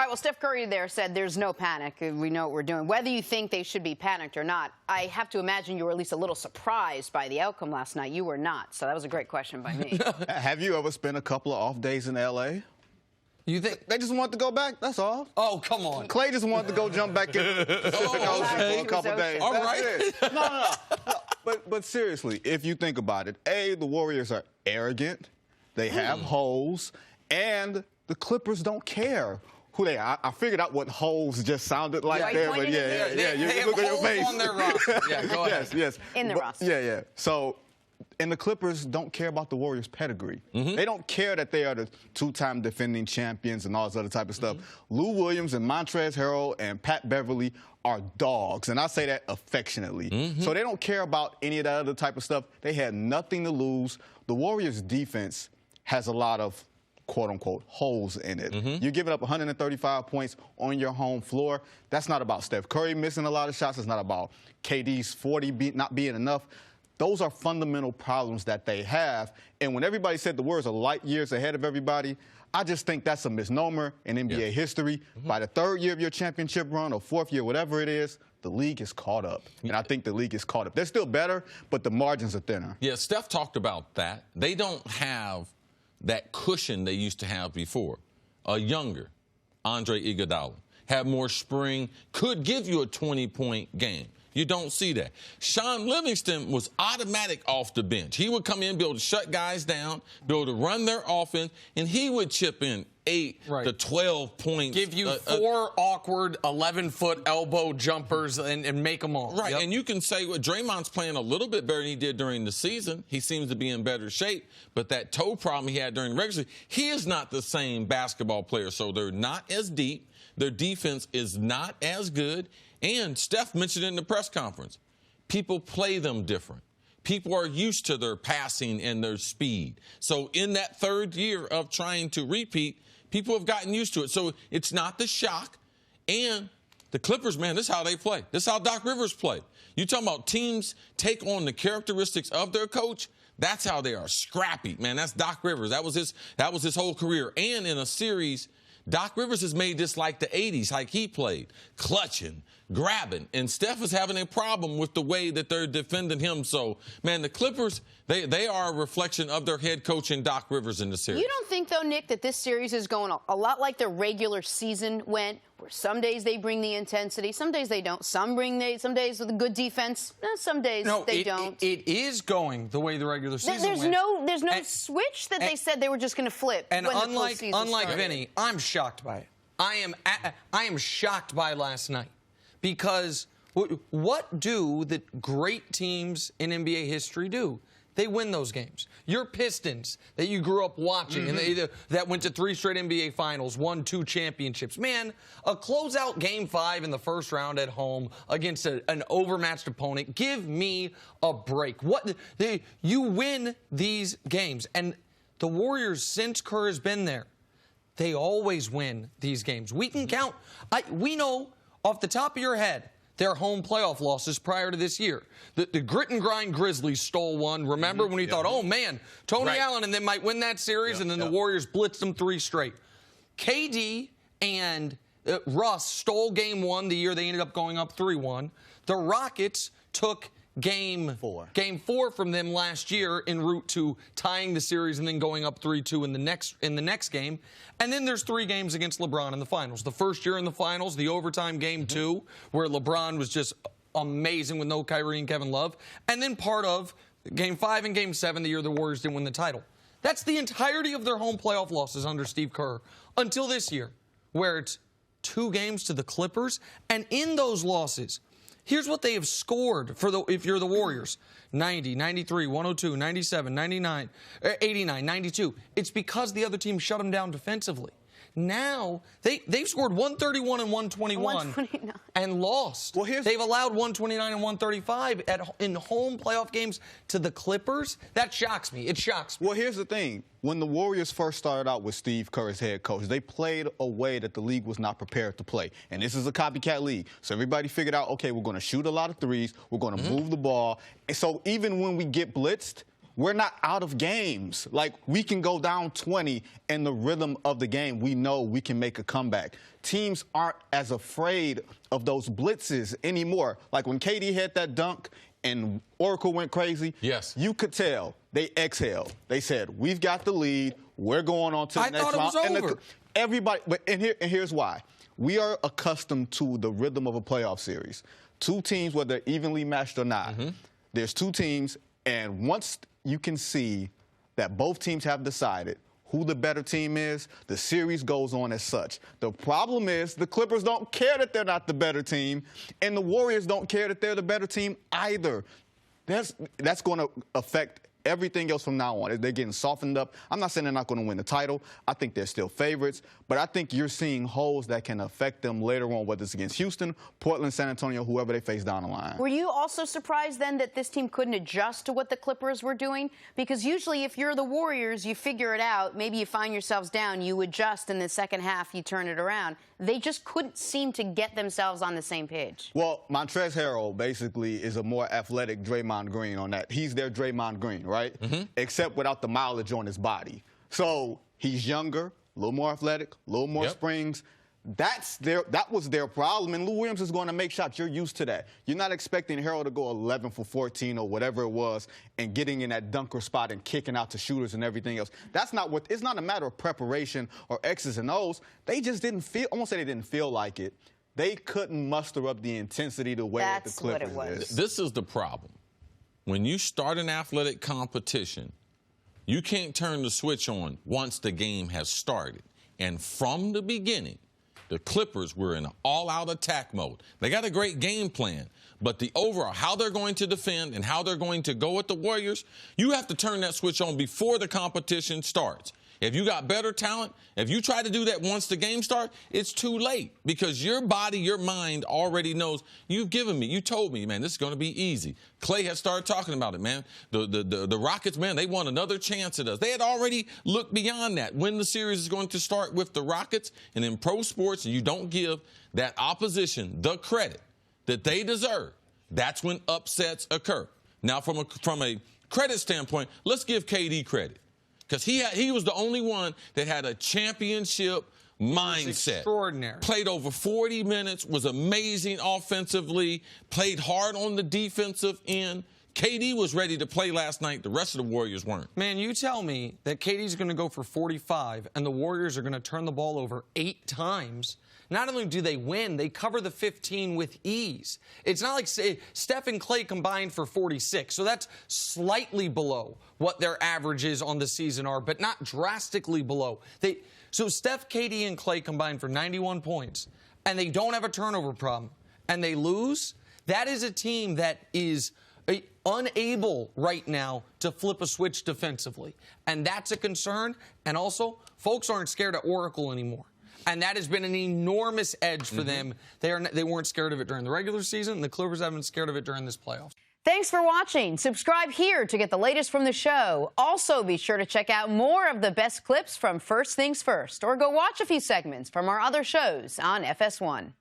right, well, Steph Curry there said there's no panic. We know what we're doing. Whether you think they should be panicked or not, I have to imagine you were at least a little surprised by the outcome last night. You were not, so that was a great question by me. Have you ever spent a couple of off days in L.A.? You think they just want to go back? That's all. Oh, come on. Clay just wanted to go jump back in the Pacific Ocean for a couple days. All right. No. But seriously, if you think about it, A, the Warriors are arrogant. They have holes. And the Clippers don't care who they are. I figured out what holes just sounded like there. But yeah. They You have look at your holes face. on their roster. Yeah, go ahead. Yes. In the roster. Yeah. So, and the Clippers don't care about the Warriors' pedigree. They don't care that they are the two-time defending champions and all this other type of stuff. Lou Williams and Montrezl Harrell and Pat Beverly are dogs, and I say that affectionately. So they don't care about any of that other type of stuff. They had nothing to lose. The Warriors' defense has a lot of quote-unquote holes in it. You're giving up 135 points on your home floor. That's not about Steph Curry missing a lot of shots. It's not about KD's 40 not being enough. Those are fundamental problems that they have. And when everybody said the Warriors are light years ahead of everybody, I just think that's a misnomer in NBA history. By the third year of your championship run or fourth year, whatever it is, the league is caught up. And I think the league is caught up. They're still better, but the margins are thinner. Yeah, Steph talked about that. They don't have that cushion they used to have before. A younger Andre Iguodala had more spring, could give you a 20-point game. You don't see that. Sean Livingston was automatic off the bench. He would come in, be able to shut guys down, be able to run their offense, and he would chip in 8 to 12 points. Give you 4 awkward 11-foot elbow jumpers and make them all. Right, and you can say, well, Draymond's playing a little bit better than he did during the season. He seems to be in better shape, but that toe problem he had during the regular season, he is not the same basketball player, so they're not as deep. Their defense is not as good. And Steph mentioned it in the press conference. People play them different. People are used to their passing and their speed. So in that third year of trying to repeat, people have gotten used to it. So it's not the shock. And the Clippers, man, this is how they play. This is how Doc Rivers play. You talking about teams take on the characteristics of their coach? That's how they are. Scrappy, man. That's Doc Rivers. That was his whole career. And in a series, Doc Rivers has made this like the 80s, like he played, clutching, grabbing. And Steph is having a problem with the way that they're defending him. So, man, the Clippers, they are a reflection of their head coach and Doc Rivers in the series. You don't think, though, Nick, that this series is going a lot like the regular season went, where some days they bring the intensity, some days they don't. Some days with a good defense, some days they don't. It is going the way the regular season went. There's no switch that they said they were just going to flip. And when unlike Vinny, I'm shocked by it. I am shocked by last night. Because what do the great teams in NBA history do? They win those games. Your Pistons that you grew up watching and that went to 3 straight NBA Finals, won 2 championships. Man, a closeout Game 5 in the first round at home against an overmatched opponent. Give me a break. You win these games. And the Warriors, since Kerr has been there, they always win these games. We can count. We know off the top of your head their home playoff losses prior to this year. The grit and grind Grizzlies stole one. Remember when we thought, oh, man, Tony Allen and they might win that series, and then the Warriors blitzed them 3 straight. KD and Russ stole Game 1 the year they ended up going up 3-1. The Rockets took Game 4 from them last year en route to tying the series and then going up 3-2 in the next game. And then there's 3 games against LeBron in the finals. The first year in the finals, the overtime Game 2, where LeBron was just amazing with no Kyrie and Kevin Love. And then part of Game 5 and Game 7, the year the Warriors didn't win the title. That's the entirety of their home playoff losses under Steve Kerr until this year, where it's 2 games to the Clippers. And in those losses, here's what they have scored if you're the Warriors. 90, 93, 102, 97, 99, 89, 92. It's because the other team shut them down defensively. Now, they've scored 131 and 121 and lost. Well, they've allowed 129 and 135 in home playoff games to the Clippers. That shocks me. It shocks me. Well, here's the thing. When the Warriors first started out with Steve Kerr as head coach, they played a way that the league was not prepared to play. And this is a copycat league. So everybody figured out, okay, we're going to shoot a lot of threes. We're going to move the ball. And so even when we get blitzed, we're not out of games. Like, we can go down 20 in the rhythm of the game. We know we can make a comeback. Teams aren't as afraid of those blitzes anymore. Like when KD had that dunk and Oracle went crazy, yes, you could tell they exhaled. They said, we've got the lead. We're going on to the next round. I thought it was over. Everybody, and here's why. We are accustomed to the rhythm of a playoff series. Two teams, whether evenly matched or not, there's two teams, and once you can see that both teams have decided who the better team is, the series goes on as such. The problem is the Clippers don't care that they're not the better team, and the Warriors don't care that they're the better team either. That's going to affect everything else from now on. They're getting softened up. I'm not saying they're not going to win the title. I think they're still favorites, but I think you're seeing holes that can affect them later on, whether it's against Houston, Portland, San Antonio, whoever they face down the line. Were you also surprised then that this team couldn't adjust to what the Clippers were doing? Because usually if you're the Warriors, you figure it out. Maybe you find yourselves down, you adjust, in the second half, you turn it around. They just couldn't seem to get themselves on the same page. Well, Montrezl Harrell basically is a more athletic Draymond Green on that. He's their Draymond Green, right? Except without the mileage on his body. So he's younger, a little more athletic, a little more springs. That was their problem, and Lou Williams is going to make shots. You're used to that. You're not expecting Harrell to go 11 for 14 or whatever it was and getting in that dunker spot and kicking out to shooters and everything else. That's not what. It's not a matter of preparation or X's and O's. They just didn't feel. I won't say they didn't feel like it. They couldn't muster up the intensity the way that the Clippers what it was. This is the problem. When you start an athletic competition, you can't turn the switch on once the game has started. And from the beginning, the Clippers were in an all-out attack mode. They got a great game plan, but the overall, how they're going to defend and how they're going to go at the Warriors, you have to turn that switch on before the competition starts. If you got better talent, if you try to do that once the game starts, it's too late because your body, your mind already knows. You've given me, you told me, man, this is going to be easy. Clay had started talking about it, man. The Rockets, man, they want another chance at us. They had already looked beyond that. When the series is going to start with the Rockets, and in pro sports, you don't give that opposition the credit that they deserve, that's when upsets occur. Now, from a credit standpoint, let's give KD credit. Because he was the only one that had a championship mindset. Extraordinary. Played over 40 minutes, was amazing offensively, played hard on the defensive end. KD was ready to play last night. The rest of the Warriors weren't. Man, you tell me that KD's going to go for 45 and the Warriors are going to turn the ball over 8 times. Not only do they win, they cover the 15 with ease. It's not like Steph and Clay combined for 46, so that's slightly below what their averages on the season are, but not drastically below. So Steph, KD, and Clay combined for 91 points, and they don't have a turnover problem, and they lose. That is a team that is unable right now to flip a switch defensively, and that's a concern. And also, folks aren't scared of Oracle anymore. And that has been an enormous edge for them. They weren't scared of it during the regular season, and the Clippers haven't been scared of it during this playoffs. Thanks for watching. Subscribe here to get the latest from the show. Also, be sure to check out more of the best clips from First Things First, or go watch a few segments from our other shows on FS1.